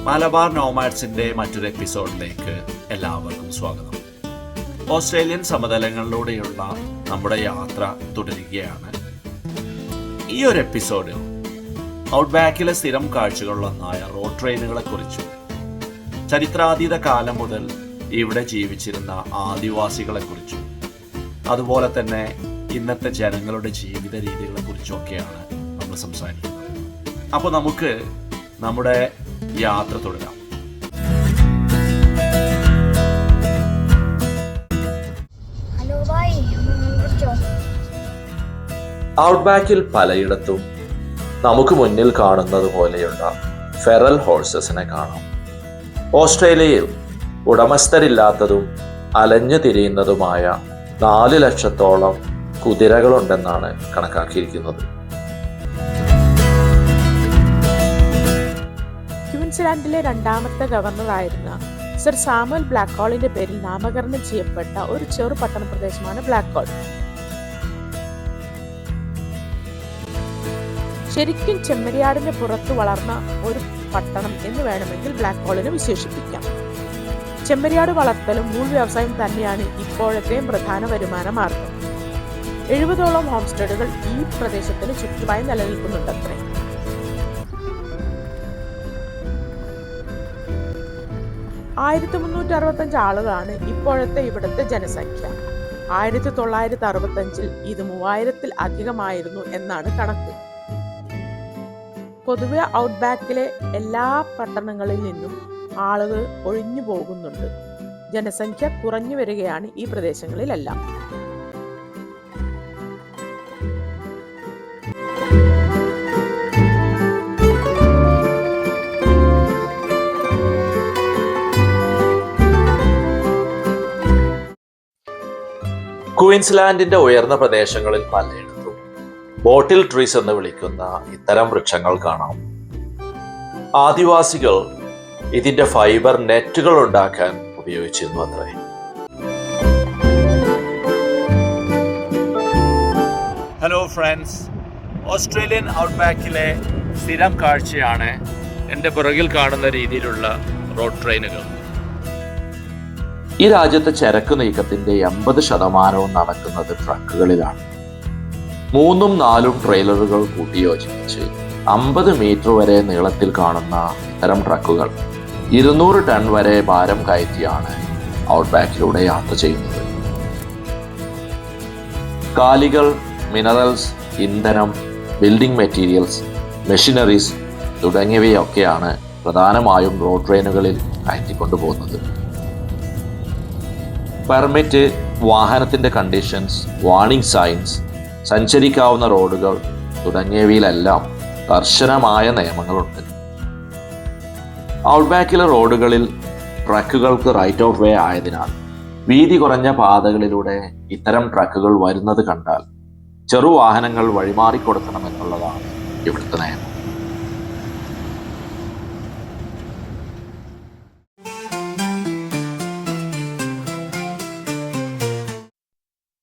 മലബാർ നോമാഡ്സിന്റെ മറ്റൊരു എപ്പിസോഡിലേക്ക് എല്ലാവർക്കും സ്വാഗതം. ഓസ്ട്രേലിയൻ സമതലങ്ങളിലൂടെയുള്ള നമ്മുടെ യാത്ര തുടരുകയാണ്. ഈ ഒരു എപ്പിസോഡിൽ ഔട്ട്ബാക്കിലെ സ്ഥിരം കാഴ്ചകളിലൊന്നായ റോഡ് ട്രെയിനുകളെ കുറിച്ചും ചരിത്രാതീത കാലം മുതൽ ഇവിടെ ജീവിച്ചിരുന്ന ആദിവാസികളെ കുറിച്ചും അതുപോലെ തന്നെ ഇന്നത്തെ ജനങ്ങളുടെ ജീവിത രീതികളെ കുറിച്ചൊക്കെയാണ് നമ്മൾ സംസാരിക്കുന്നത്. അപ്പോൾ നമുക്ക് നമ്മുടെ യാത്ര തുടരാം. ഔട്ട്ബാക്കിൽ പലയിടത്തും നമുക്ക് മുന്നിൽ കാണുന്നത് പോലെയുള്ള ഫെറൽ ഹോഴ്സസിനെ കാണാം. ഓസ്ട്രേലിയയിൽ ഉടമസ്ഥരില്ലാത്തതും അലഞ്ഞു തിരിയുന്നതുമായ 4 ലക്ഷത്തോളം കുതിരകളുണ്ടെന്നാണ് കണക്കാക്കിയിരിക്കുന്നത്. ക്വീൻസ്ലാൻഡിലെ രണ്ടാമത്തെ ഗവർണറായിരുന്ന സർ സാമുവൽ ബ്ലാക്ക്ഹോളിന്റെ പേരിൽ നാമകരണം ചെയ്യപ്പെട്ട ഒരു ചെറു പട്ടണ പ്രദേശമാണ് ബ്ലാക്ക്ഹോൾ. ശരിക്കും ചെമ്മരിയാടിന്റെ പുറത്തു വളർന്ന ഒരു പട്ടണം എന്ന് വേണമെങ്കിൽ ബ്ലാക്ക്ഹോളിനെ വിശേഷിപ്പിക്കാം. ചെമ്മരിയാട് വളർത്തലും നൂൽ വ്യവസായം തന്നെയാണ് ഇപ്പോഴത്തെയും പ്രധാന വരുമാന മാർഗം. 70ഓളം ഹോം സ്റ്റേഡുകൾ ഈ പ്രദേശത്തിന് ചുറ്റുമായി നിലനിൽക്കുന്നുണ്ടത്രേ. ആളുകളാണ് ഇപ്പോഴത്തെ ഇവിടുത്തെ ജനസംഖ്യ. 1965 ഇത് 3000-ൽ അധികമായിരുന്നു എന്നാണ് കണക്ക്. പൊതുവെ ഔട്ട്ബാക്കിലെ എല്ലാ പട്ടണങ്ങളിൽ നിന്നും ആളുകൾ ഒഴിഞ്ഞു പോകുന്നുണ്ട്. ജനസംഖ്യ കുറഞ്ഞു വരികയാണ് ഈ പ്രദേശങ്ങളിലെല്ലാം. ക്വീൻസ്ലാൻഡിന്റെ ഉയർന്ന പ്രദേശങ്ങളിൽ പലയിടത്തും ബോട്ടിൽ ട്രീസ് എന്ന് വിളിക്കുന്ന ഇത്തരം വൃക്ഷങ്ങൾ കാണാം. ആദിവാസികൾ ഇതിന്റെ ഫൈബർ നെറ്റുകൾ ഉണ്ടാക്കാൻ ഉപയോഗിച്ചിരുന്നു അത്രേ. ഹലോ ഫ്രണ്ട്സ്, ഓസ്ട്രേലിയൻ ഔട്ട്ബാക്കിലെ സ്ഥിരം കാഴ്ചയാണ് എൻ്റെ പുറകിൽ കാണുന്ന രീതിയിലുള്ള റോഡ് ട്രെയിനുകൾ. ഈ രാജ്യത്തെ ചരക്ക് നീക്കത്തിന്റെ 80% നടക്കുന്നത് ട്രക്കുകളിലാണ്. 3ഉം 4ഉം ട്രെയിലറുകൾ കൂട്ടിയോജിപ്പിച്ച് 50 മീറ്റർ വരെ നീളത്തിൽ കാണുന്ന ഇത്തരം ട്രക്കുകൾ 200 ടൺ വരെ ഭാരം കയറ്റിയാണ് ഔട്ട്ബാക്കിലൂടെ യാത്ര ചെയ്യുന്നത്. കാലികൾ, മിനറൽസ്, ഇന്ധനം, ബിൽഡിംഗ് മെറ്റീരിയൽസ്, മെഷീനറീസ് തുടങ്ങിയവയൊക്കെയാണ് പ്രധാനമായും റോഡ് ട്രെയിനുകളിൽ കയറ്റിക്കൊണ്ടുപോകുന്നത്. പെർമിറ്റ്, വാഹനത്തിന്റെ കണ്ടീഷൻസ്, വാർണിംഗ് സൈൻസ്, സഞ്ചരിക്കാവുന്ന റോഡുകൾ തുടങ്ങിയവയിലെല്ലാം കർശനമായ നിയമങ്ങളുണ്ട്. ഔട്ട്ബാക്കിലെ റോഡുകളിൽ ട്രക്കുകൾക്ക് റൈറ്റ് ഓഫ് വേ ആയതിനാൽ വീതി കുറഞ്ഞ പാതകളിലൂടെ ഇത്തരം ട്രക്കുകൾ വരുന്നത് കണ്ടാൽ ചെറുവാഹനങ്ങൾ വഴിമാറിക്കൊടുക്കണമെന്നുള്ളതാണ് ഇവിടുത്തെ നിയമം.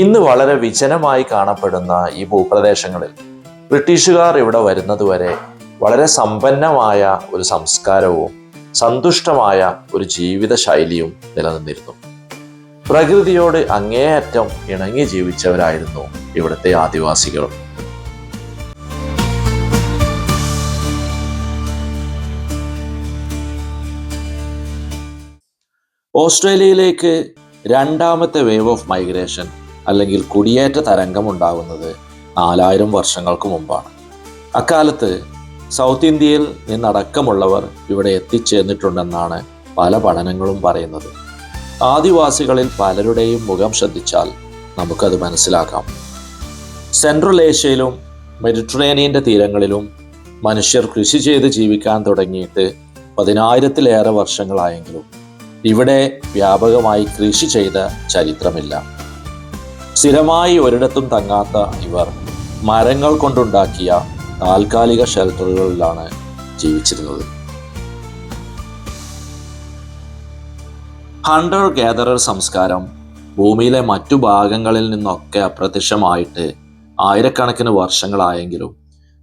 ഇന്ന് വളരെ വിജനമായി കാണപ്പെടുന്ന ഈ ഭൂപ്രദേശങ്ങളിൽ ബ്രിട്ടീഷുകാർ ഇവിടെ വരുന്നതുവരെ വളരെ സമ്പന്നമായ ഒരു സംസ്കാരവും സന്തുഷ്ടമായ ഒരു ജീവിത ശൈലിയും നിലനിന്നിരുന്നു. പ്രകൃതിയോട് അങ്ങേയറ്റം ഇണങ്ങി ജീവിച്ചവരായിരുന്നു ഇവിടുത്തെ ആദിവാസികൾ. ഓസ്ട്രേലിയയിലേക്ക് രണ്ടാമത്തെ വേവ് ഓഫ് മൈഗ്രേഷൻ അല്ലെങ്കിൽ കുടിയേറ്റ തരംഗം ഉണ്ടാകുന്നത് 4000 വർഷങ്ങൾക്ക് മുമ്പാണ്. അക്കാലത്ത് സൗത്ത് ഇന്ത്യയിൽ നിന്നടക്കമുള്ളവർ ഇവിടെ എത്തിച്ചേർന്നിട്ടുണ്ടെന്നാണ് പല പഠനങ്ങളും പറയുന്നത്. ആദിവാസികളിൽ പലരുടെയും മുഖം ശ്രദ്ധിച്ചാൽ നമുക്കത് മനസ്സിലാക്കാം. സെൻട്രൽ ഏഷ്യയിലും മെഡിറ്ററേനിയൻ്റെ തീരങ്ങളിലും മനുഷ്യർ കൃഷി ചെയ്ത് ജീവിക്കാൻ തുടങ്ങിയിട്ട് 10,000-ലേറെ വർഷങ്ങളായെങ്കിലും ഇവിടെ വ്യാപകമായി കൃഷി ചെയ്ത ചരിത്രമില്ല. സ്ഥിരമായി ഒരിടത്തും തങ്ങാത്ത ഇവർ മരങ്ങൾ കൊണ്ടുണ്ടാക്കിയ താൽക്കാലിക ഷെൽട്ടറുകളിലാണ് ജീവിച്ചിരുന്നത്. ഹണ്ടർ ഗാദറർ സംസ്കാരം ഭൂമിയിലെ മറ്റു ഭാഗങ്ങളിൽ നിന്നൊക്കെ അപ്രത്യക്ഷമായിട്ട് ആയിരക്കണക്കിന് വർഷങ്ങളായെങ്കിലും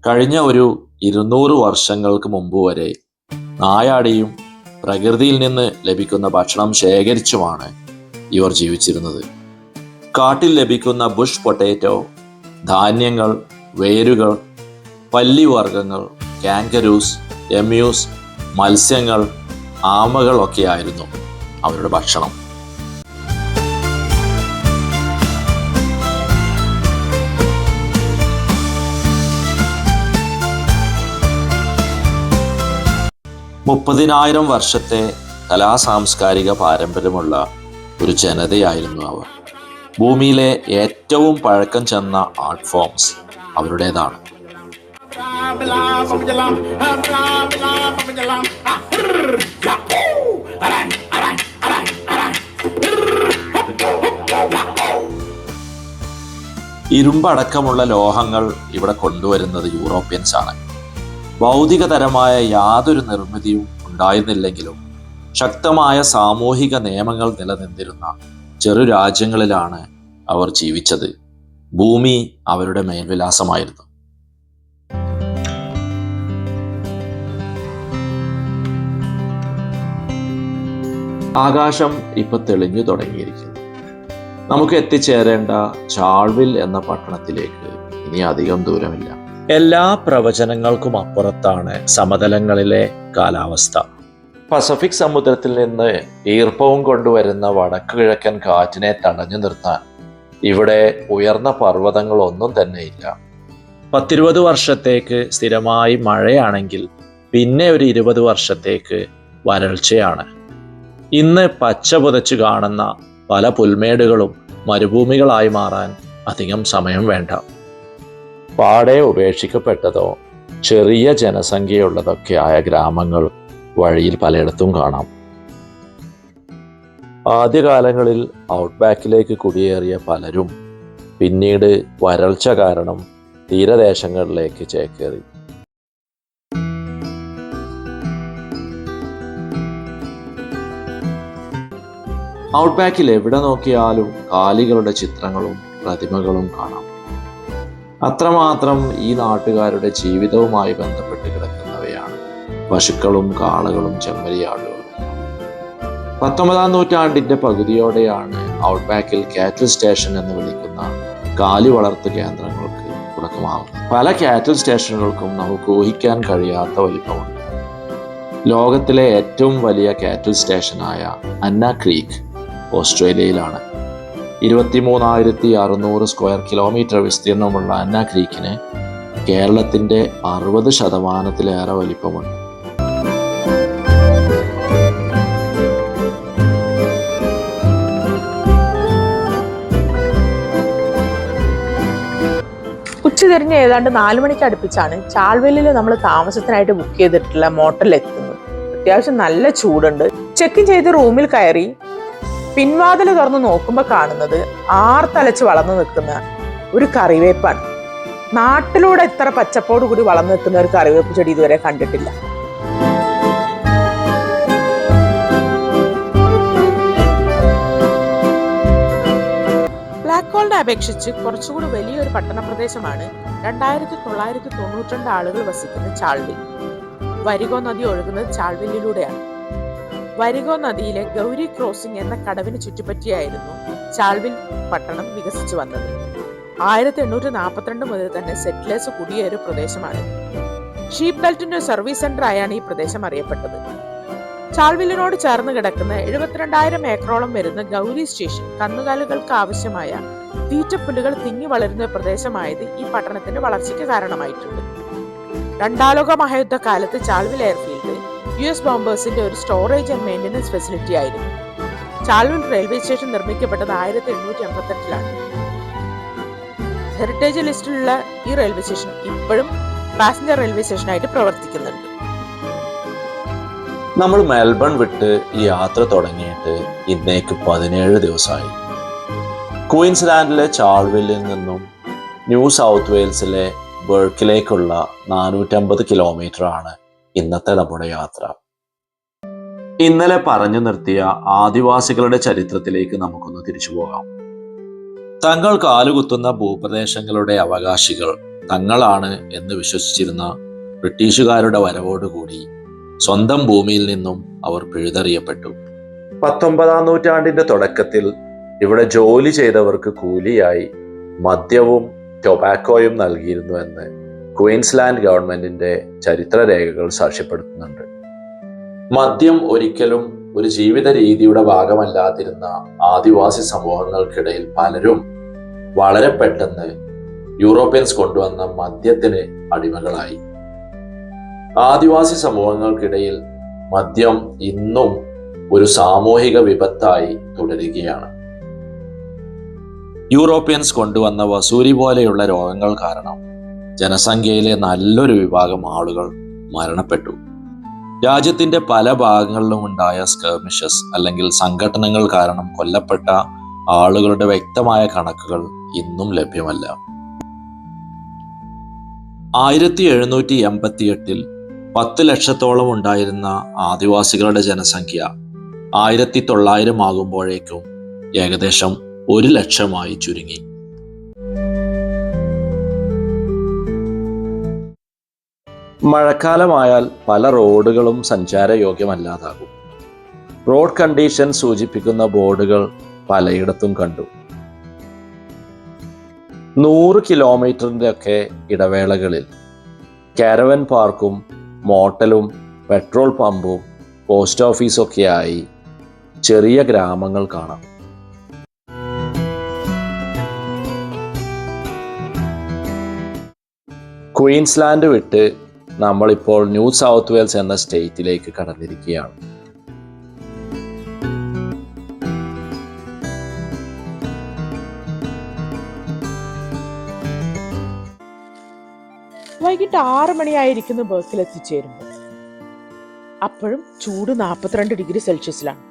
കഴിഞ്ഞ ഒരു 200 വർഷങ്ങൾക്ക് മുമ്പ് വരെ നായാടിയും പ്രകൃതിയിൽ നിന്ന് ലഭിക്കുന്ന ഭക്ഷണം ശേഖരിച്ചുമാണ് ഇവർ ജീവിച്ചിരുന്നത്. കാട്ടിൽ ലഭിക്കുന്ന ബുഷ് പൊട്ടാറ്റോ, ധാന്യങ്ങൾ, വേരുകൾ, പല്ലിവർഗ്ഗങ്ങൾ, കാങ്കരൂസ്, എമ്യൂസ്, മത്സ്യങ്ങൾ, ആമകളൊക്കെയായിരുന്നു അവരുടെ ഭക്ഷണം. മുപ്പതിനായിരം വർഷത്തെ കലാസാംസ്കാരിക പാരമ്പര്യമുള്ള ഒരു ജനതയായിരുന്നു അവർ. ഭൂമിയിലെ ഏറ്റവും പഴക്കം ചെന്ന ആർട്ട് ഫോംസ് അവരുടേതാണ്. ഇരുമ്പടക്കമുള്ള ലോഹങ്ങൾ ഇവിടെ കൊണ്ടുവരുന്നത് യൂറോപ്യൻസ് ആണ്. ഭൗതികതരമായ യാതൊരു നിർമ്മിതിയും ഉണ്ടായിരുന്നില്ലെങ്കിലും ശക്തമായ സാമൂഹിക നിയമങ്ങൾ നിലനിന്നിരുന്ന ചെറു രാജ്യങ്ങളിലാണ് അവർ ജീവിച്ചത്. ഭൂമി അവരുടെ മേൽവിലാസമായിരുന്നു. ആകാശം ഇപ്പൊ തെളിഞ്ഞു തുടങ്ങിയിരിക്കുന്നു. നമുക്ക് എത്തിച്ചേരേണ്ട ചാൾവിൽ എന്ന പട്ടണത്തിലേക്ക് ഇനി അധികം ദൂരമില്ല. എല്ലാ പ്രവചനങ്ങൾക്കും അപ്പുറത്താണ് സമതലങ്ങളിലെ കാലാവസ്ഥ. പസഫിക് സമുദ്രത്തിൽ നിന്ന് ഈർപ്പവും കൊണ്ടുവരുന്ന വടക്കു കിഴക്കൻ കാറ്റിനെ തടഞ്ഞു നിർത്താൻ ഇവിടെ ഉയർന്ന പർവ്വതങ്ങളൊന്നും തന്നെയില്ല. 10-20 വർഷത്തേക്ക് സ്ഥിരമായി മഴയാണെങ്കിൽ പിന്നെ ഒരു 20 വർഷത്തേക്ക് വരൾച്ചയാണ്. ഇന്ന് പച്ച പുതച്ചു കാണുന്ന പല പുൽമേടുകളും മരുഭൂമികളായി മാറാൻ അധികം സമയം വേണ്ട. പാടെ ഉപേക്ഷിക്കപ്പെട്ടതോ ചെറിയ ജനസംഖ്യയുള്ളതൊക്കെ ആയ ഗ്രാമങ്ങൾ വഴിയിൽ പലയിടത്തും കാണാം. ആദ്യകാലങ്ങളിൽ ഔട്ട്ബാക്കിലേക്ക് കുടിയേറിയ പലരും പിന്നീട് വരൾച്ച കാരണം തീരദേശങ്ങളിലേക്ക് ചേക്കേറി. ഔട്ട്ബാക്കിൽ എവിടെ നോക്കിയാലും കാലികളുടെ ചിത്രങ്ങളും പ്രതിമകളും കാണാം. അത്രമാത്രം ഈ നാട്ടുകാരുടെ ജീവിതവുമായി ബന്ധപ്പെട്ട് കിടക്കുന്നവയാണ് പശുക്കളും കാളകളും ചെമ്മരിയാടുകളും. 19-ാം നൂറ്റാണ്ടിന്റെ പകുതിയോടെയാണ് ഔട്ട്ബാക്കിൽ കാറ്റിൽ സ്റ്റേഷൻ എന്ന് വിളിക്കുന്ന കാലി വളർത്തു കേന്ദ്രങ്ങൾക്ക് തുടക്കമാകുന്നത്. പല കാറ്റിൽ സ്റ്റേഷനുകൾക്കും നമുക്ക് ഊഹിക്കാൻ കഴിയാത്ത വലിപ്പമുണ്ട്. ലോകത്തിലെ ഏറ്റവും വലിയ കാറ്റിൽ സ്റ്റേഷനായ അന്ന ക്രീക്ക് ഓസ്ട്രേലിയയിലാണ്. 23,600 സ്ക്വയർ കിലോമീറ്റർ വിസ്തീർണമുള്ള അന്ന ക്രീക്കിന് കേരളത്തിൻ്റെ 60% വലിപ്പമുണ്ട്. ഉച്ചതിരിഞ്ഞ് ഏതാണ്ട് 4 മണിക്ക് അടുപ്പിച്ചാണ് ചാൾവെല്ലിൽ നമ്മൾ താമസത്തിനായിട്ട് ബുക്ക് ചെയ്തിട്ടുള്ള മോട്ടലിൽ എത്തുന്നത്. അത്യാവശ്യം നല്ല ചൂടുണ്ട്. ചെക്ക് ഇൻ ചെയ്ത് റൂമിൽ കയറി പിൻവാതിൽ തുറന്ന് നോക്കുമ്പോൾ കാണുന്നത് ആർത്തലച്ച് വളർന്നു നിൽക്കുന്ന ഒരു കറിവേപ്പാണ്. നാട്ടിലൂടെ ഇത്ര പച്ചപ്പോട് കൂടി വളർന്നു നിൽക്കുന്ന ഒരു കറിവേപ്പ് ചെടി ഇതുവരെ കണ്ടിട്ടില്ല. ബ്ലാക്ക് ഹോളിനെ അപേക്ഷിച്ച് കുറച്ചുകൂടി വലിയൊരു പട്ടണ പ്രദേശമാണ് 2992 ആളുകൾ വസിക്കുന്ന ചാൾവിൽ. വരിഗോ നദി ഒഴുകുന്നത് ചാൾവില്ലിലൂടെയാണ്. വരിഗോ നദിയിലെ ഗൗരി ക്രോസിംഗ് എന്ന കടവിന് ചുറ്റിപ്പറ്റിയായിരുന്നു ചാൾവിൽ പട്ടണം വികസിച്ചു വന്നത്. 1842 മുതൽ തന്നെ സെറ്റിലേഴ്സ് കുടിയേറിയ പ്രദേശമാണ്. ഷീപ്പ് ബെൽറ്റിന്റെ സർവീസ് സെന്റർ ആയാണ് ഈ പ്രദേശം അറിയപ്പെട്ടത്. ചാൾവില്ലിനോട് ചേർന്ന് കിടക്കുന്ന 72,000 ഏക്കറോളം വരുന്ന ഗൗരി സ്റ്റേഷൻ കന്നുകാലികൾക്ക് ആവശ്യമായ തീറ്റപ്പുല്ലുകൾ തിങ്ങി വളരുന്ന പ്രദേശമായത് ഈ പട്ടണത്തിന്റെ വളർച്ചയ്ക്ക് കാരണമായിട്ടുണ്ട്. 2ാം ലോക മഹായുദ്ധകാലത്ത് ചാൾവിൽ എയർഫീൽഡ് US ബോംബേഴ്സിന്റെ ഒരു സ്റ്റോറേജ് ആൻഡ് മെയിൻ്റനൻസ് ഫെസിലിറ്റി ആയിരുന്നു. ചാൾവിൽ റെയിൽവേ സ്റ്റേഷൻ നിർമ്മിക്കപ്പെട്ടത് 1888-ലാണ്. ഹെറിറ്റേജ് ലിസ്റ്റിലുള്ള ഈ റെയിൽവേ സ്റ്റേഷൻ ഇപ്പോഴും പാസഞ്ചർ റെയിൽവേ സ്റ്റേഷനായിട്ട് പ്രവർത്തിക്കുന്നുണ്ട്. നമ്മൾ മെൽബൺ വിട്ട് ഈ യാത്ര തുടങ്ങിയിട്ട് ഇന്നേക്ക് 17 ദിവസമായി. ക്വീൻസ്ലാൻഡിലെ ചാൾവില്ലിൽ നിന്നും ന്യൂ സൗത്ത് വെയിൽസിലെ ബെർക്കിലേക്കുള്ള 450 കിലോമീറ്റർ ആണ് ഇന്നത്തെ നമ്മുടെ യാത്ര. ഇന്നലെ പറഞ്ഞു നിർത്തിയ ആദിവാസികളുടെ ചരിത്രത്തിലേക്ക് നമുക്കൊന്ന് തിരിച്ചു പോകാം. തങ്ങൾ കാലുകുത്തുന്ന ഭൂപ്രദേശങ്ങളുടെ അവകാശികൾ തങ്ങളാണ് എന്ന് വിശ്വസിച്ചിരുന്ന ബ്രിട്ടീഷുകാരുടെ വരവോടുകൂടി സ്വന്തം ഭൂമിയിൽ നിന്നും അവർ പിഴുതെറിയപ്പെട്ടു. 19-ാം നൂറ്റാണ്ടിന്റെ തുടക്കത്തിൽ ഇവിടെ ജോലി ചെയ്തവർക്ക് കൂലിയായി മദ്യവും ടൊബാക്കോയും നൽകിയിരുന്നു എന്ന് ക്വീൻസ്ലാൻഡ് ഗവൺമെന്റിന്റെ ചരിത്രരേഖകൾ സാക്ഷ്യപ്പെടുത്തുന്നുണ്ട്. മദ്യം ഒരിക്കലും ഒരു ജീവിത രീതിയുടെ ഭാഗമല്ലാതിരുന്ന ആദിവാസി സമൂഹങ്ങൾക്കിടയിൽ പലരും വളരെ പെട്ടെന്ന് യൂറോപ്യൻസ് കൊണ്ടുവന്ന മദ്യത്തിന് അടിമകളായി. ആദിവാസി സമൂഹങ്ങൾക്കിടയിൽ മദ്യം ഇന്നും ഒരു സാമൂഹിക വിപത്തായി തുടരുകയാണ്. യൂറോപ്യൻസ് കൊണ്ടുവന്ന വസൂരി പോലെയുള്ള രോഗങ്ങൾ കാരണം ജനസംഖ്യയിലെ നല്ലൊരു വിഭാഗം ആളുകൾ മരണപ്പെട്ടു. രാജ്യത്തിന്റെ പല ഭാഗങ്ങളിലും ഉണ്ടായ സ്കർമിഷസ് അല്ലെങ്കിൽ സംഘടനകൾ കാരണം കൊല്ലപ്പെട്ട ആളുകളുടെ വ്യക്തമായ കണക്കുകൾ ഇന്നും ലഭ്യമല്ല. 1788 10 ലക്ഷത്തോളം ഉണ്ടായിരുന്ന ആദിവാസികളുടെ ജനസംഖ്യ 1900 ആകുമ്പോഴേക്കും ഏകദേശം 1 ലക്ഷമായി ചുരുങ്ങി. മഴക്കാലമായാൽ പല റോഡുകളും സഞ്ചാരയോഗ്യമല്ലാതാകും. റോഡ് കണ്ടീഷൻ സൂചിപ്പിക്കുന്ന ബോർഡുകൾ പലയിടത്തും കണ്ടു. 100 കിലോമീറ്ററിൻ്റെ ഒക്കെ ഇടവേളകളിൽ കാരവൻ പാർക്കും മോട്ടലും പെട്രോൾ പമ്പും പോസ്റ്റ് ഓഫീസൊക്കെയായി ചെറിയ ഗ്രാമങ്ങൾ കാണാം. ക്വീൻസ്ലാൻഡ് വിട്ട് നമ്മളിപ്പോൾ ന്യൂ സൗത്ത് വെയിൽസ് എന്ന സ്റ്റേറ്റിലേക്ക് കടന്നിരിക്കുകയാണ്. വൈകിട്ട് 6 മണിയായിരിക്കുന്നു ബർക്കിൽ എത്തിച്ചേരുമ്പോൾ. അപ്പോഴും ചൂട് 42 ഡിഗ്രി സെൽഷ്യസിലാണ്.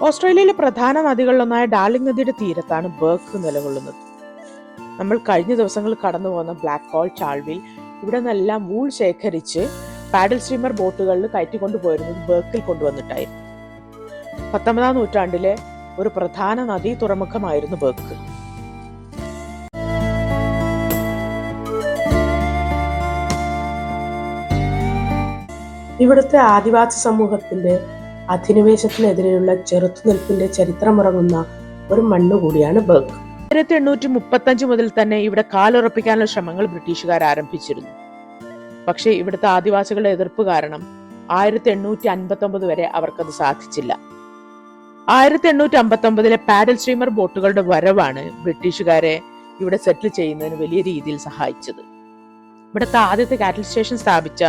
ഓസ്ട്രേലിയയിലെ പ്രധാന നദികളിലൊന്നായ ഡാർലിംഗ് നദിയുടെ തീരത്താണ് ബർക്ക് നിലകൊള്ളുന്നത്. നമ്മൾ കഴിഞ്ഞ ദിവസങ്ങളിൽ കടന്നു പോകുന്ന ബ്ലാക്ക് കോൾ, ചാൾവിൽ ഇവിടെ നിന്നെല്ലാം വൂൾ ശേഖരിച്ച് പാഡൽ സ്ട്രീമർ ബോട്ടുകളിൽ കയറ്റിക്കൊണ്ടുപോയിരുന്നത് ബർക്കിൽ കൊണ്ടുവന്നിട്ടായിരുന്നു. 19-ാം നൂറ്റാണ്ടിലെ ഒരു പ്രധാന നദീ തുറമുഖമായിരുന്നു ബർക്ക്. ഇവിടുത്തെ ആദിവാസി സമൂഹത്തിന്റെ അധിനിവേശത്തിനെതിരെയുള്ള ചെറുത്തുനിൽപ്പിന്റെ ചരിത്രമുറങ്ങുന്ന ഒരു മണ്ണുകൂടിയാണ് ബർക്ക്. 1835 മുതൽ തന്നെ ഇവിടെ കാലുറപ്പിക്കാനുള്ള ശ്രമങ്ങൾ ബ്രിട്ടീഷുകാർ ആരംഭിച്ചിരുന്നു. പക്ഷേ ഇവിടുത്തെ ആദിവാസികളുടെ എതിർപ്പ് കാരണം 1859 വരെ അവർക്കത് സാധിച്ചില്ല. 1859 പാഡൽ സ്ട്രീമർ ബോട്ടുകളുടെ വരവാണ് ബ്രിട്ടീഷുകാരെ ഇവിടെ സെറ്റിൽ ചെയ്യുന്നതിന് വലിയ രീതിയിൽ സഹായിച്ചത്. ഇവിടുത്തെ ആദ്യത്തെ കാറ്റൽ സ്റ്റേഷൻ സ്ഥാപിച്ച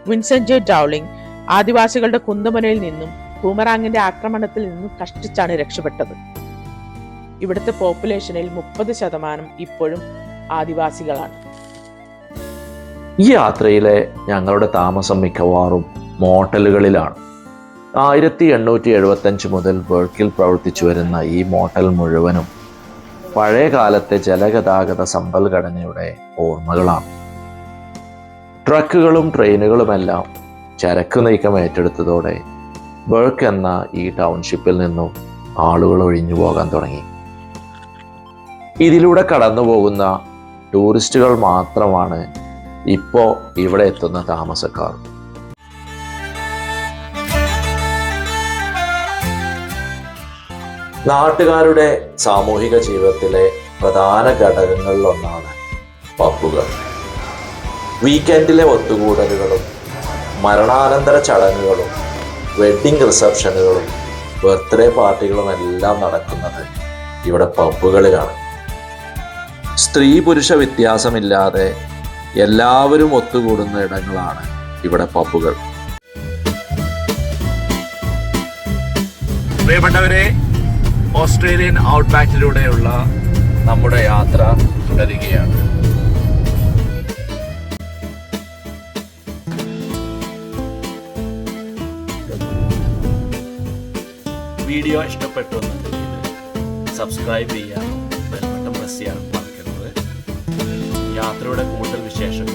വിൻസെന്റ് ജെ ഡൗളിംഗ് ആദിവാസികളുടെ കുന്തമുനയിൽ നിന്നും ബൂമറാങ്ങിന്റെ ആക്രമണത്തിൽ നിന്നും കഷ്ടിച്ചാണ് രക്ഷപ്പെട്ടത്. ഇവിടുത്തെ പോപ്പുലേഷനിൽ 30% ഇപ്പോഴും ആദിവാസികളാണ്. ഈ യാത്രയിലെ ഞങ്ങളുടെ താമസം മിക്കവാറും മോട്ടലുകളിലാണ്. 1875 മുതൽ ബർക്കിൽ പ്രവർത്തിച്ചു വരുന്ന ഈ മോട്ടൽ മുഴുവനും പഴയ കാലത്തെ ജലഗതാഗത സമ്പൽഘടനയുടെ ഓർമ്മകളാണ്. ട്രക്കുകളും ട്രെയിനുകളുമെല്ലാം ചരക്ക് നീക്കം ഏറ്റെടുത്തതോടെ ബർക്ക് എന്ന ഈ ടൗൺഷിപ്പിൽ നിന്നും ആളുകൾ ഒഴിഞ്ഞു പോകാൻ തുടങ്ങി. ഇതിലൂടെ കടന്നു പോകുന്ന ടൂറിസ്റ്റുകൾ മാത്രമാണ് ഇപ്പോൾ ഇവിടെ എത്തുന്ന താമസക്കാർ. നാട്ടുകാരുടെ സാമൂഹിക ജീവിതത്തിലെ പ്രധാന ഘടകങ്ങളിലൊന്നാണ് പബ്ബുകൾ. വീക്കെൻഡിലെ ഒത്തുകൂടലുകളും മരണാനന്തര ചടങ്ങുകളും വെഡ്ഡിംഗ് റിസപ്ഷനുകളും ബർത്ത്ഡേ പാർട്ടികളും എല്ലാം നടക്കുന്നത് ഇവിടെ പബ്ബുകളിലാണ്. സ്ത്രീ പുരുഷ വ്യത്യാസമില്ലാതെ എല്ലാവരും ഒത്തുകൂടുന്ന ഇടങ്ങളാണ് ഇവിടെ പബ്ബുകൾ. പ്രിയപ്പെട്ടവരെ, ഓസ്ട്രേലിയൻ ഔട്ട്ബാക്കിലൂടെയുള്ള നമ്മുടെ യാത്ര തുടരുകയാണ്. വീഡിയോ ഇഷ്ടപ്പെട്ടു എന്നുണ്ടെങ്കിൽ സബ്സ്ക്രൈബ് ചെയ്യാനും ബെൽ ബട്ടൺ പ്രസ് ചെയ്യാനും മറക്കരുത്. യാത്രയുടെ കൂടുതൽ വിശേഷങ്ങൾ